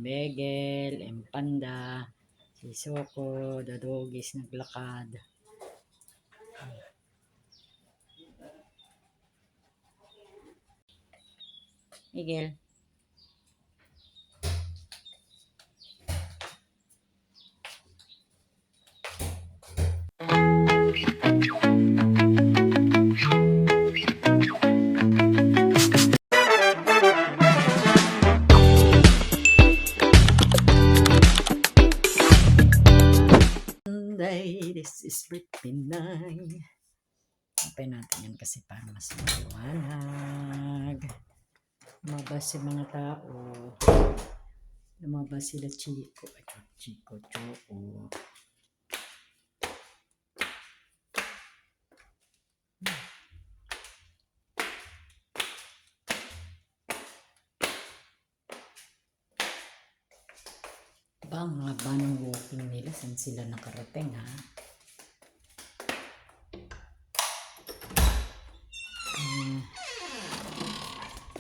Begel, Panda, si Soko, the doggies naglakad. Miguel. This is Pinay. Open natin yan kasi para mas maliwanag. Lumabas si mga tao. Lumabas sila Chico. Chico, Choco. Ba, ang haba ng walking nila. Saan sila nakarating, ha?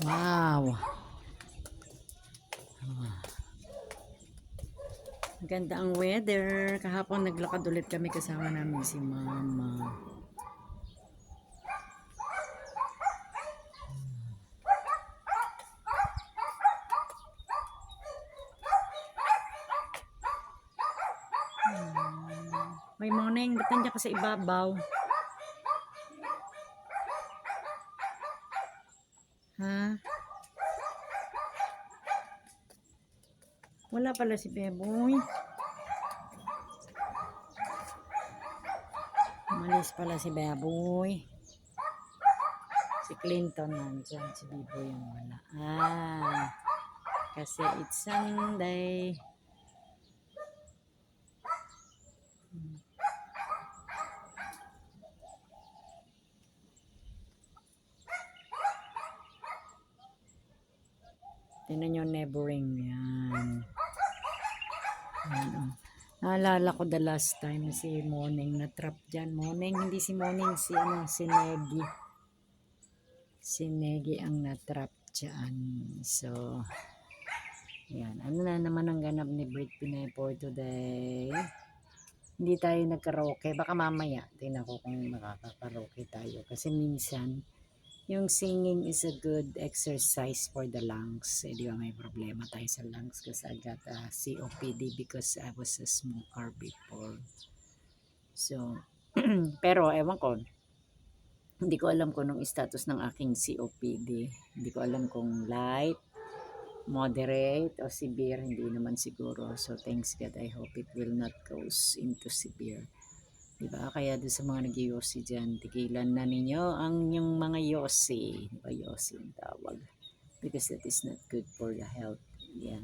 Wow! Ganda ang weather. Kahapon naglakad ulit kami kasama namin si Mama. May morning, ba't nandiyan ka sa ibabaw? Ha? Wala pala si Beboy. Umalis pala si Beboy. Si Clinton nandyan. Si Beboy yung wala. Kasi it's Sunday. Tingnan nyo, neighboring yan. Naalala ko the last time si Morning na trap dyan. Morning, hindi si Morning, si Negi. Si Negi ang natrap dyan. So, yan. Ano na naman ang ganap ni Brit Pinay for today? Hindi tayo nagkaraoke. Baka mamaya, tingnan ko kung makakaraoke tayo. Kasi minsan, yung singing is a good exercise for the lungs. Di ba may problema tayo sa lungs kasi I got a COPD because I was a smoker before. So, pero ewan ko, hindi ko alam kung anong status ng aking COPD. Hindi ko alam kung light, moderate, o severe. Hindi naman siguro. So, thanks God. I hope it will not goes into severe. Diba? Kaya doon sa mga nag-yosi dyan, tigilan na ninyo ang yung mga yosi. Diba? Yosi yung tawag. Because that is not good for the health. Yeah.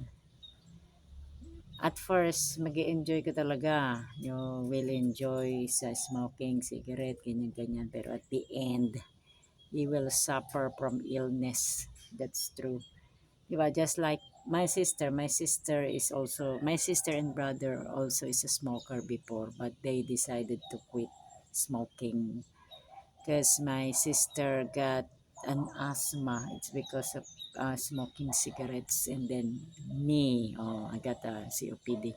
At first, mag-enjoy ko talaga. You will enjoy sa smoking, cigarette, ganyan-ganyan. Pero at the end, you will suffer from illness. That's true. Diba? Just like my sister and brother also is a smoker before, but they decided to quit smoking because my sister got an asthma. It's because of smoking cigarettes, and then me, I got a COPD,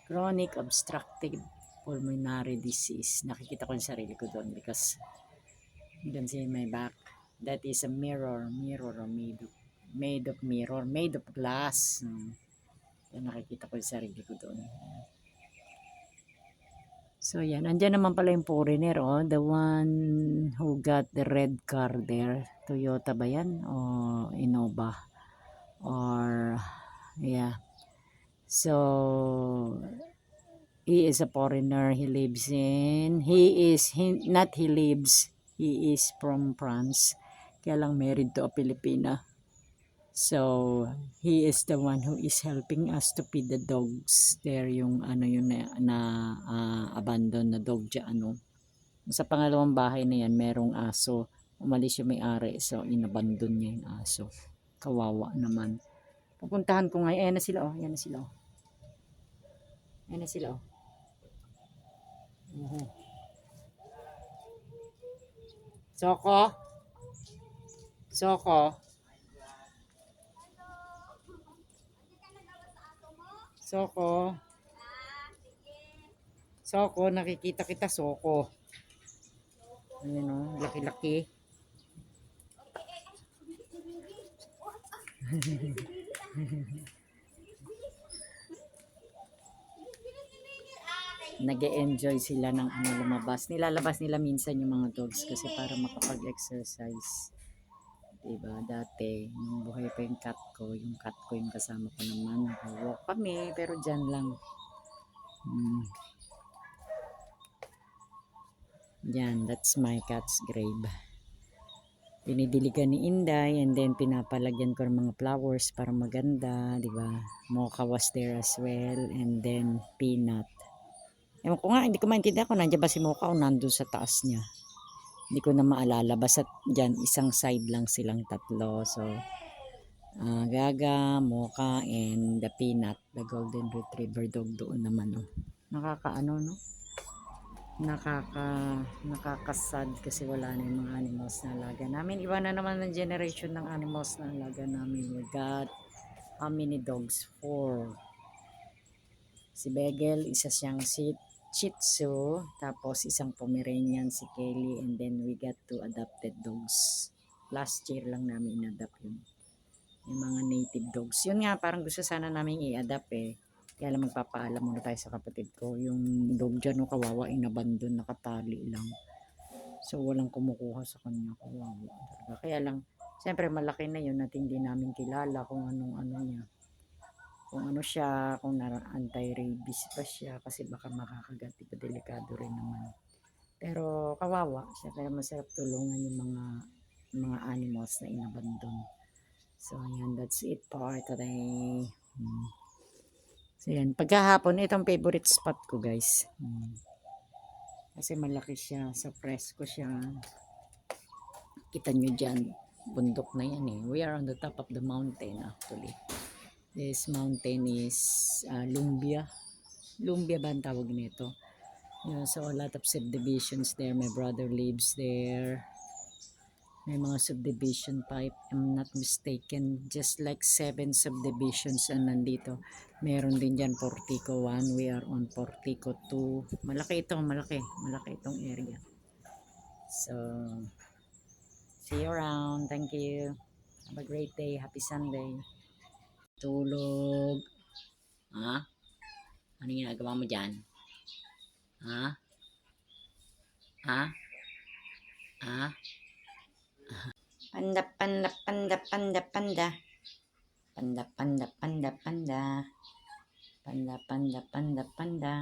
chronic obstructive pulmonary disease. Nakikita ko yung sarili ko doon because you can see my back. That is a mirror made of glass. Nakikita ko yung sarili ko doon. So yan, andyan naman pala yung foreigner, the one who got the red car there. Toyota ba yan? O Innova? Or yeah. So he is a foreigner. He is from France. Kaya lang married to a Filipina. So, he is the one who is helping us to feed the dogs. There yung abandon na dog dyan. Sa pangalawang bahay na yan, merong aso. Umalis yung may-ari. So, inabandon niya yung aso. Kawawa naman. Pupuntahan ko ngayon. Ayan na sila, Ayan na sila, Ayan na sila, Soko? Soko? Soko. Soko, nakikita kita, Soko. Ayun o, laki-laki. Nag-e-enjoy sila ng lumabas. Nilalabas nila minsan yung mga dogs kasi para makapag-exercise. Diba? Dati, nung buhay pa yung cat ko yung kasama ko naman. Walk kami, pero dyan lang. Yan, that's my cat's grave. Dinidiligan ni Inday and then pinapalagyan ko ng mga flowers para maganda, di ba? Mocha was there as well and then Peanut. Ewan ko nga, hindi ko maintindihan kung nandiyan ba si Mocha o nandun sa taas niya. Hindi ko na maalala. Basta dyan, isang side lang silang tatlo. So, Gaga, Mocha, and the Peanut, the golden retriever dog doon naman. Oh. Nakakaano, no? Nakakasad kasi wala na yung mga animals na alaga namin. Iba na naman ang generation ng animals na alaga namin. We got how many dogs? 4. Si Begel, isa siyang Shih Tzu, tapos isang Pomeranian si Kelly, and then we got 2 adopted dogs. Last year lang namin in-adopt yun. Yung mga native dogs. Yun nga, parang gusto sana namin i-adapt eh. Kaya lang magpapaalam muna tayo sa kapatid ko. Yung dog dyan, no, kawawa, inabandon, nakatali lang. So, walang kumukuha sa kanya. Kawawa. Kaya lang, siyempre malaki na yun at hindi namin kilala kung anong ano niya. Kung ano siya, kung anti-rabies pa siya, kasi baka makakagat. Diba, delikado rin naman. Pero kawawa siya, kaya masarap tulungan yung mga animals na inabandon. So, ayan, that's it for today. So, ayan, pagkahapon, itong favorite spot ko, guys. Kasi malaki siya, sa presko siya. Kita nyo dyan, bundok na yan eh. We are on the top of the mountain actually. This mountain is Lumbia. Lumbia ba ang tawag nito? Yeah, so, a lot of subdivisions there. My brother lives there. May mga subdivision pa, if I'm not mistaken, just like 7 subdivisions ang nandito. Meron din dyan Portico 1, we are on Portico 2. Malaki ito, malaki itong area. So, see you around. Thank you. Have a great day. Happy Sunday. Tulog. Ha? Ano ginagawa mo dyan? Ha? Ha? Ha? Panda, panda, panda, panda, panda. Panda, panda, panda, panda. Panda, panda, panda, panda.